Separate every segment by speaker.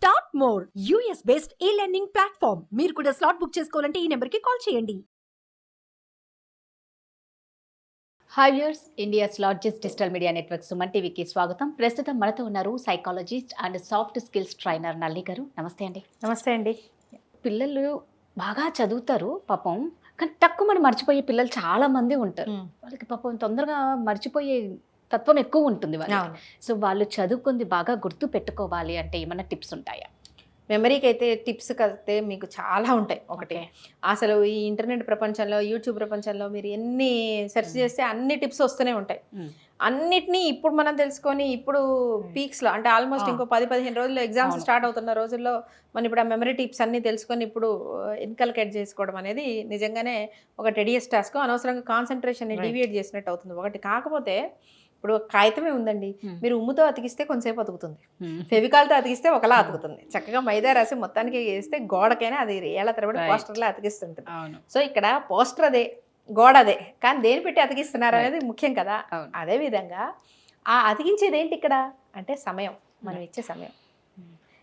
Speaker 1: Start more US based ఈ learning platform. మీరు కూడా స్లాట్ బుక్ చేసుకోవాలంటే ఈ నెంబర్కి కాల్ చేయండి.
Speaker 2: Hi viewers, India's largest digital media network Suman టీవీకి స్వాగతం. ప్రస్తుతం మనతో ఉన్నారు psychologist and soft skills trainer నల్లి గారు. నమస్తే అండి.
Speaker 3: నమస్తే అండి.
Speaker 2: పిల్లలు బాగా చదువుతారు పాపం, కానీ తక్కువ మనం మర్చిపోయే పిల్లలు చాలా మంది ఉంటారు. వాళ్ళకి పాపం తొందరగా మర్చిపోయే తత్వం ఎక్కువ ఉంటుంది వాళ్ళకి. సో వాళ్ళు చదువుకుంది బాగా గుర్తు పెట్టుకోవాలి అంటే ఏమైనా టిప్స్ ఉంటాయా?
Speaker 3: మెమరీకి అయితే టిప్స్ అయితే మీకు చాలా ఉంటాయి. ఒకటి అసలు ఈ ఇంటర్నెట్ ప్రపంచంలో, యూట్యూబ్ ప్రపంచంలో మీరు ఎన్ని సెర్చ్ చేస్తే అన్ని టిప్స్ వస్తూనే ఉంటాయి. అన్నిటినీ ఇప్పుడు మనం తెలుసుకొని ఇప్పుడు పీక్స్లో అంటే ఆల్మోస్ట్ ఇంకో 10-15 రోజుల్లో ఎగ్జామ్స్ స్టార్ట్ అవుతున్న రోజుల్లో మనం ఇప్పుడు ఆ మెమరీ టిప్స్ అన్నీ తెలుసుకొని ఇప్పుడు ఇన్కల్కేట్ చేసుకోవడం అనేది నిజంగానే ఒక టెడియస్ టాస్క్. అనవసరంగా కాన్సన్ట్రేషన్ డివియేట్ చేసినట్టు అవుతుంది. ఒకటి కాకపోతే ఇప్పుడు కాగితమే ఉందండి, మీరు ఉమ్ముతో అతికిస్తే కొంతసేపు అతుకుతుంది, ఫెవికాల్తో అతికిస్తే ఒకలా అతుకుతుంది. చక్కగా మైదా రాసి మొత్తానికి వేస్తే గోడకైనా అది ఏళ్ల తరబడి పోస్టర్లా అతికిస్తుంటుంది. సో ఇక్కడ పోస్టర్ అదే, గోడ అదే, కానీ దేని పెట్టి అతికిస్తున్నారు అనేది ముఖ్యం కదా. అదే విధంగా ఆ అతికించేది ఏంటి ఇక్కడ అంటే సమయం, మనం ఇచ్చే సమయం.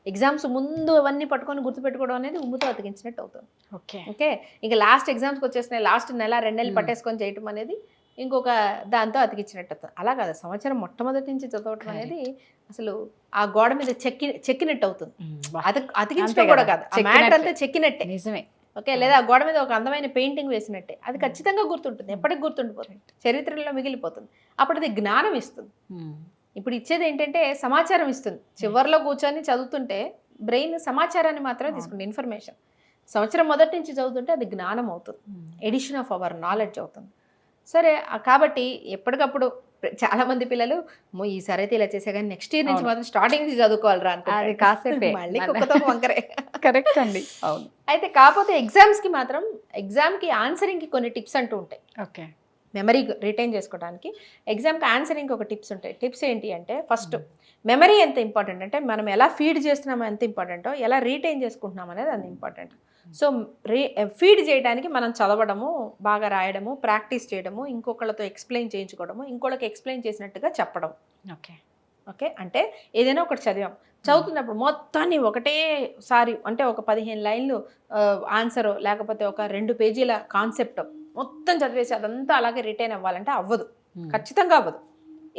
Speaker 3: ఎగ్జామ్స్ ముందు అవన్నీ పట్టుకొని గుర్తుపెట్టుకోవడం అనేది ఉమ్ముతో అతికించినట్టు అవుతుంది. ఓకే, ఇంకా లాస్ట్ ఎగ్జామ్స్కి వచ్చేస్తున్నాయి, లాస్ట్ నెల 2 నెలలు పట్టేసుకొని చేయటం అనేది ఇంకొక దాంతో అతికించినట్టు. అలా కాదు, సంవత్సరం మొట్టమొదటి నుంచి చదవటం అనేది అసలు ఆ గోడ మీద చెక్కినట్టు అవుతుంది. అతికించడం కూడా కాదు, ఆ మ్యాటర్ అంతా చెక్కినట్టే.
Speaker 2: నిజమే.
Speaker 3: ఓకే, లేదా ఆ గోడ మీద ఒక అందమైన పెయింటింగ్ వేసినట్టే. అది ఖచ్చితంగా గుర్తుంటుంది, ఎప్పటికి గుర్తుండిపోతుంది, చరిత్రలో మిగిలిపోతుంది. అప్పుడు అది జ్ఞానం ఇస్తుంది. ఇప్పుడు ఇచ్చేది ఏంటంటే సమాచారం ఇస్తుంది. చివరిలో కూర్చొని చదువుతుంటే బ్రెయిన్ సమాచారాన్ని మాత్రమే తీసుకుంటుంది, ఇన్ఫర్మేషన్. సంవత్సరం మొదటి నుంచి చదువుతుంటే అది జ్ఞానం అవుతుంది, ఎడిషన్ ఆఫ్ అవర్ నాలెడ్జ్ అవుతుంది. సరే, కాబట్టి ఎప్పటికప్పుడు చాలా మంది పిల్లలు ఈసారి అయితే ఇలా చేసే కానీ నెక్స్ట్ ఇయర్ నుంచి మాత్రం స్టార్టింగ్ నుంచి చదువుకోవాలరా
Speaker 2: అది కాసేపే
Speaker 3: మళ్ళీ కుక్కతో వంకరే.
Speaker 2: కరెక్ట్ అండి, అవును.
Speaker 3: అయితే కాకపోతే ఎగ్జామ్స్కి మాత్రం ఎగ్జామ్కి ఆన్సరింగ్కి కొన్ని టిప్స్ అంటూ ఉంటాయి.
Speaker 2: ఓకే,
Speaker 3: మెమరీ రిటైన్ చేసుకోవడానికి ఎగ్జామ్కి ఆన్సరింగ్కి ఒక టిప్స్ ఉంటాయి. టిప్స్ ఏంటి అంటే ఫస్ట్ మెమరీ ఎంత ఇంపార్టెంట్ అంటే మనం ఎలా ఫీడ్ చేస్తున్నామో ఎంత ఇంపార్టెంటో, ఎలా రీటైన్ చేసుకుంటున్నాం అనేది అంత ఇంపార్టెంట్. సో ఫీడ్ చేయడానికి మనం చదవడము, బాగా రాయడము, ప్రాక్టీస్ చేయడము, ఇంకొకళ్ళతో ఎక్స్ప్లెయిన్ చేయించుకోవడము, ఇంకొకళ్ళకి ఎక్స్ప్లెయిన్ చేసినట్టుగా చెప్పడం. ఓకే, అంటే ఏదైనా ఒకటి చదువుతున్నప్పుడు మొత్తాన్ని ఒకటేసారి అంటే ఒక 15 లైన్లు ఆన్సర్, లేకపోతే ఒక 2 పేజీల కాన్సెప్ట్ మొత్తం చదివేసి అదంతా అలాగే రిటైన్ అవ్వాలంటే అవ్వదు, ఖచ్చితంగా అవ్వదు.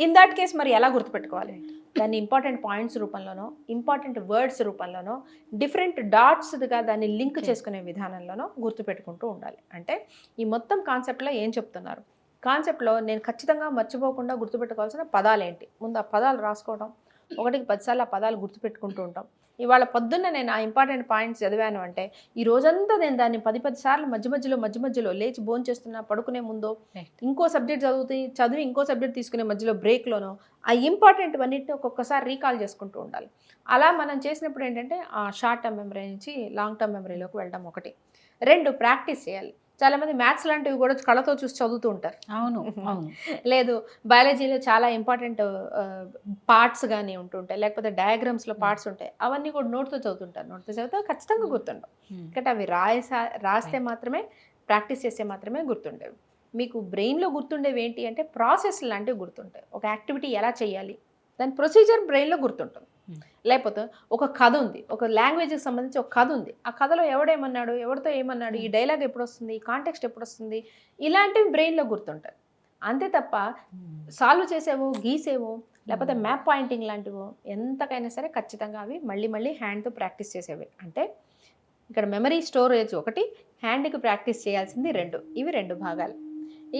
Speaker 3: ఇన్ దాట్ కేస్ మరి ఎలా గుర్తుపెట్టుకోవాలి? దాన్ని ఇంపార్టెంట్ పాయింట్స్ రూపంలోనో, ఇంపార్టెంట్ వర్డ్స్ రూపంలోనో, డిఫరెంట్ డాట్స్గా దాన్ని లింక్ చేసుకునే విధానంలోనో గుర్తుపెట్టుకుంటూ ఉండాలి. అంటే ఈ మొత్తం కాన్సెప్ట్లో ఏం చెప్తున్నారు, కాన్సెప్ట్లో నేను ఖచ్చితంగా మర్చిపోకుండా గుర్తుపెట్టుకోవాల్సిన పదాలు ఏంటి, ముందు ఆ పదాలు రాసుకోవడం, 1కి 10 సార్లు ఆ పదాలు గుర్తుపెట్టుకుంటూ ఉంటాం. ఇవాళ పొద్దున్న నేను ఆ ఇంపార్టెంట్ పాయింట్స్ చదివాను అంటే ఈ రోజంతా నేను దాన్ని 10 సార్లు మధ్య మధ్యలో లేచి భోజనం చేస్తున్నా, పడుకునే ముందో, ఇంకో సబ్జెక్ట్ చదివి ఇంకో సబ్జెక్ట్ తీసుకునే మధ్యలో బ్రేక్లోనో ఆ ఇంపార్టెంట్ అన్నింటినీ ఒక్కొక్కసారి రీకాల్ చేసుకుంటూ ఉండాలి. అలా మనం చేసినప్పుడు ఏంటంటే ఆ షార్ట్ టర్మ్ మెమరీ నుంచి లాంగ్ టర్మ్ మెమరీలోకి వెళ్ళడం. 1. 2 ప్రాక్టీస్ చేయాలి. చాలామంది మ్యాథ్స్ లాంటివి కూడా కళ్ళతో చూసి చదువుతూ ఉంటారు.
Speaker 2: అవును.
Speaker 3: లేదు, బయాలజీలో చాలా ఇంపార్టెంట్ పార్ట్స్ కానీ ఉంటుంటాయి, లేకపోతే డయాగ్రామ్స్లో పార్ట్స్ ఉంటాయి, అవన్నీ కూడా నోట్తో చదువుతుంటారు. నోట్తో చదివితే ఖచ్చితంగా గుర్తుండవు. ఎందుకంటే అవి రాస్తే మాత్రమే, ప్రాక్టీస్ చేస్తే మాత్రమే గుర్తుండేవి. మీకు బ్రెయిన్లో గుర్తుండేవి ఏంటి అంటే ప్రాసెస్ లాంటివి గుర్తుంటాయి. ఒక యాక్టివిటీ ఎలా చేయాలి దాని ప్రొసీజర్ బ్రెయిన్లో గుర్తుంటుంది. లేకపోతే ఒక కథ ఉంది, ఒక లాంగ్వేజ్కి సంబంధించి ఒక కథ ఉంది, ఆ కథలో ఎవడేమన్నాడు, ఎవరితో ఏమన్నాడు, ఈ డైలాగ్ ఎప్పుడు వస్తుంది, ఈ కాంటెక్స్ట్ ఎప్పుడు వస్తుంది, ఇలాంటివి బ్రెయిన్లో గుర్తుంటాయి. అంతే తప్ప సాల్వ్ చేసేవో, గీసేవో, లేకపోతే మ్యాప్ పాయింటింగ్ లాంటివో ఎంతకైనా సరే ఖచ్చితంగా అవి మళ్ళీ హ్యాండ్తో ప్రాక్టీస్ చేసేవి. అంటే ఇక్కడ మెమరీ స్టోరేజ్ 1, హ్యాండ్కి ప్రాక్టీస్ చేయాల్సింది 2. ఇవి 2 భాగాలు.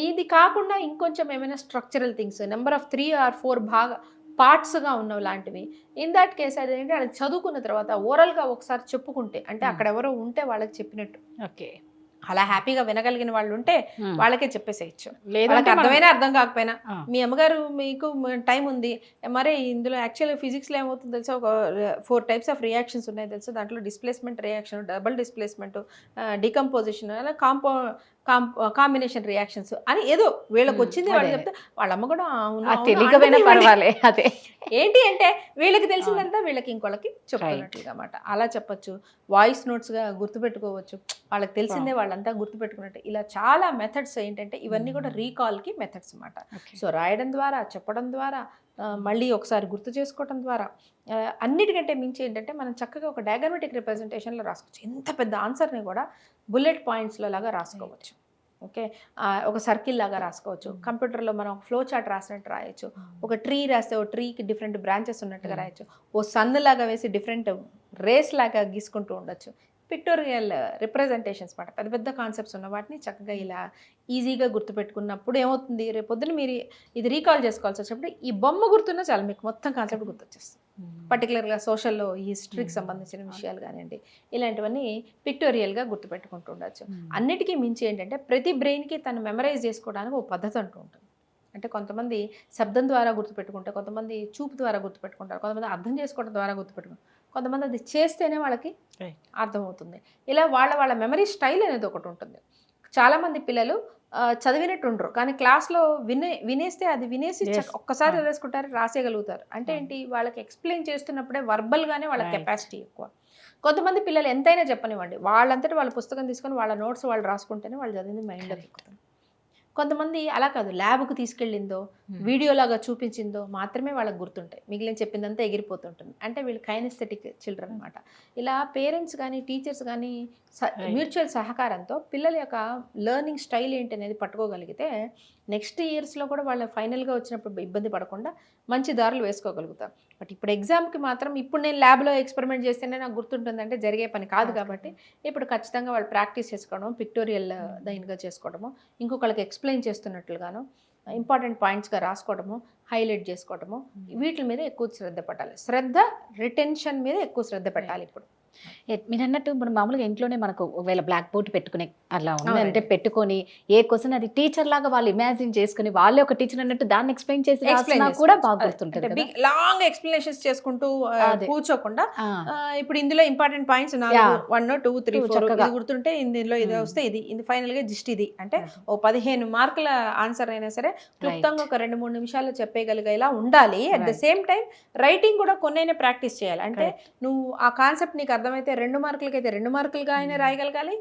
Speaker 3: ఇది కాకుండా ఇంకొంచెం ఏమైనా structural things, number of 3 or 4 పార్ట్స్గా ఉన్నవి లాంటివి. ఇన్ దాట్ కేస్ అదేంటి, అది చదువుకున్న తర్వాత ఓరల్గా ఒకసారి చెప్పుకుంటే, అంటే అక్కడ ఎవరో ఉంటే వాళ్ళకి చెప్పినట్టు.
Speaker 2: ఓకే,
Speaker 3: అలా హ్యాపీగా వినగలిగిన వాళ్ళు ఉంటే వాళ్ళకే చెప్పేసేయచ్చు. వాళ్ళకి అర్థమైనా అర్థం కాకపోయినా, మీ అమ్మగారు మీకు టైం ఉంది, మరి ఇందులో యాక్చువల్గా ఫిజిక్స్లో ఏమవుతుంది తెలుసా, ఒక 4 types ఆఫ్ రియాక్షన్స్ ఉన్నాయి తెలుసా, దాంట్లో displacement reaction, double displacement, decomposition, అలా కాంబినేషన్ రియాక్షన్స్ అని ఏదో వీళ్ళకి వచ్చింది వాళ్ళు చెప్తే వాళ్ళ అమ్మ కూడా
Speaker 2: తెలియకపోయినా పర్వాలే. అదే
Speaker 3: ఏంటి అంటే వీళ్ళకి తెలిసిందంతా వీళ్ళకి ఇంకోళ్ళకి చెప్తున్నట్టుగా అన్నమాట. అలా చెప్పచ్చు, వాయిస్ నోట్స్గా గుర్తుపెట్టుకోవచ్చు, వాళ్ళకి తెలిసిందే వాళ్ళంతా గుర్తుపెట్టుకున్నట్టు. ఇలా చాలా మెథడ్స్ ఏంటంటే ఇవన్నీ కూడా రీకాల్కి మెథడ్స్ అన్నమాట. సో రాయడం ద్వారా, చెప్పడం ద్వారా, మళ్ళీ ఒకసారి గుర్తు చేసుకోవడం ద్వారా అన్నిటికంటే మించి ఏంటంటే మనం చక్కగా ఒక డయాగ్రమాటిక్ రిప్రజెంటేషన్లో రాసుకోవచ్చు. ఎంత పెద్ద ఆన్సర్ని కూడా బుల్లెట్ పాయింట్స్లో లాగా రాసుకోవచ్చు. ఓకే, ఒక సర్కిల్ లాగా రాసుకోవచ్చు. కంప్యూటర్లో మనం ఫ్లో చార్ట్ రాసినట్టు రాయొచ్చు. ఒక ట్రీ రాస్తే ఓ ట్రీకి డిఫరెంట్ బ్రాంచెస్ ఉన్నట్టుగా రాయొచ్చు. ఓ సన్ లాగా వేసి డిఫరెంట్ రేస్ లాగా గీసుకుంటూ ఉండొచ్చు. పిక్టోరియల్ రిప్రజెంటేషన్స్ మాట, పెద్ద పెద్ద కాన్సెప్ట్స్ ఉన్న వాటిని చక్కగా ఇలా ఈజీగా గుర్తుపెట్టుకున్నప్పుడు ఏమవుతుంది, రేపొద్దున మీరు ఇది రీకాల్ చేసుకోవాల్సి వచ్చినప్పుడు ఈ బొమ్మ గుర్తున్నా చాలా మీకు మొత్తం కాన్సెప్ట్ గుర్తొచ్చేస్తుంది. పర్టికులర్గా సోషల్లో ఈ హిస్టరీకి సంబంధించిన విషయాలు కానివ్వండి, ఇలాంటివన్నీ పిక్టోరియల్గా గుర్తుపెట్టుకుంటూ ఉండొచ్చు. అన్నిటికీ మించి ఏంటంటే ప్రతి బ్రెయిన్కి తను మెమరైజ్ చేసుకోవడానికి ఒక పద్ధతి అంటూ ఉంటుంది. అంటే కొంతమంది శబ్దం ద్వారా గుర్తుపెట్టుకుంటారు, కొంతమంది చూపు ద్వారా గుర్తుపెట్టుకుంటారు, కొంతమంది అర్థం చేసుకోవడం ద్వారా గుర్తుపెట్టుకుంటారు, కొంతమంది అది చేస్తేనే వాళ్ళకి అర్థమవుతుంది. ఇలా వాళ్ళ మెమరీ స్టైల్ అనేది ఒకటి ఉంటుంది. చాలామంది పిల్లలు చదివినట్టు ఉండరు, కానీ క్లాస్లో వినేస్తే అది వినేసి ఒక్కసారి చదివేసుకుంటారు, రాసేయగలుగుతారు. అంటే ఏంటి, వాళ్ళకి ఎక్స్ప్లెయిన్ చేస్తున్నప్పుడే వర్బల్గానే వాళ్ళ కెపాసిటీ ఎక్కువ. కొంతమంది పిల్లలు ఎంతైనా చెప్పనివ్వండి, వాళ్ళంతటి వాళ్ళ పుస్తకం తీసుకొని వాళ్ళ నోట్స్ వాళ్ళు రాసుకుంటేనే వాళ్ళు చదివింది మైండ్లో ఎక్కుతుంది. కొంతమంది అలా కాదు, ల్యాబ్కు తీసుకెళ్ళిందో వీడియోలాగా చూపించిందో మాత్రమే వాళ్ళకి గుర్తుంటాయి, మిగిలిన చెప్పిందంతా ఎగిరిపోతుంటుంది. అంటే వీళ్ళు కైనెస్థెటిక్ చిల్డ్రన్ అనమాట. ఇలా పేరెంట్స్ కానీ టీచర్స్ కానీ మ్యూచువల్ సహకారంతో పిల్లల యొక్క లెర్నింగ్ స్టైల్ ఏంటి అనేది పట్టుకోగలిగితే నెక్స్ట్ ఇయర్స్లో కూడా వాళ్ళ ఫైనల్గా వచ్చినప్పుడు ఇబ్బంది పడకుండా మంచి దారులు వేసుకోగలుగుతాం. బట్ ఇప్పుడు ఎగ్జామ్కి మాత్రం ఇప్పుడు నేను ల్యాబ్లో ఎక్స్పెరిమెంట్ చేస్తేనే నాకు గుర్తుంటుందంటే జరిగే పని కాదు. కాబట్టి ఇప్పుడు ఖచ్చితంగా వాళ్ళు ప్రాక్టీస్ చేసుకోవడం, పిక్టోరియల్ దైన్గా చేసుకోవడము, ఇంకొకళ్ళకి ఎక్స్ప్లెయిన్ చేస్తున్నట్లుగాను ఇంపార్టెంట్ పాయింట్స్గా రాసుకోవడము, హైలైట్ చేసుకోవడము, వీటి మీద ఎక్కువ శ్రద్ధ పెట్టాలి. రిటెన్షన్ మీద ఎక్కువ శ్రద్ధ పెట్టాలి. ఇప్పుడు
Speaker 2: మీరు అన్నట్టు ఇప్పుడు మామూలుగా ఇంట్లోనే మనకు ఒకవేళ బ్లాక్ బోర్డ్ పెట్టుకునే అలా ఉంది అంటే పెట్టుకొని ఏ క్వశ్చన్ అది టీచర్ లాగా వాళ్ళు ఇమాజిన్ చేసుకుని వాళ్ళే ఒక టీచర్ అన్నట్టు దాన్ని ఎక్స్ప్లెయిన్ చేసి రాసినా కూడా బాగా గుర్తుంటుంది.
Speaker 3: లాంగ్ ఎక్స్ప్లెనేషన్స్ చేసుకుంటూ కూర్చోకుండా ఇప్పుడు ఇందులో ఇంపార్టెంట్ పాయింట్స్ 1, 2, 3, 4 గుర్తుంటే ఇందులో ఇది వస్తే ఇది ఫైనల్ గా జిస్ట్ ఇది అంటే ఓ 15 మార్కుల ఆన్సర్ అయినా సరే క్లుప్తంగా ఒక 2-3 నిమిషాల్లో చెప్పగలిగేలా ఉండాలి. At the same time writing కూడా కొన్నైనా ప్రాక్టీస్ చేయాలి. అంటే నువ్వు ఆ కాన్సెప్ట్ నీకు అర్థమైతే 2 మార్కులకైతే 2 మార్కులుగా అయినా రాయగలగాలి,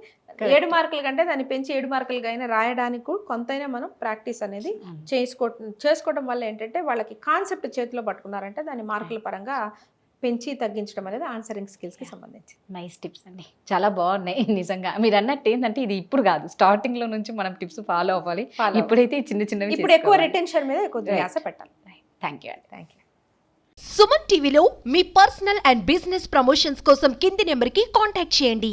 Speaker 3: 7 మార్కుల కంటే దాన్ని పెంచి 7 మార్కులుగా అయినా రాయడానికి కొంతైనా మనం ప్రాక్టీస్ అనేది చేసుకోవడం వల్ల ఏంటంటే వాళ్ళకి కాన్సెప్ట్ చేతిలో పట్టుకున్నారంటే దాని మార్కుల పరంగా పెంచి తగ్గించడం అనేది ఆన్సరింగ్ స్కిల్స్కి సంబంధించి.
Speaker 2: నైస్ టిప్స్ అండి, చాలా బాగున్నాయి నిజంగా. మీరు అన్నట్టు ఏంటంటే ఇది ఇప్పుడు కాదు, స్టార్టింగ్ లో నుంచి మనం టిప్స్ ఫాలో అవ్వాలి. ఇప్పుడైతే చిన్న
Speaker 3: ఇప్పుడు ఎక్కువ రిటెన్షన్ మీద ఎక్కువ ధ్యాస పెట్టాలి.
Speaker 2: థ్యాంక్ యూ అండి.
Speaker 3: Thank you.
Speaker 1: సుమన్ టీవీలో మీ పర్సనల్ అండ్ బిజినెస్ ప్రమోషన్స్ కోసం కింది నెంబర్కి కాంటాక్ట్ చేయండి.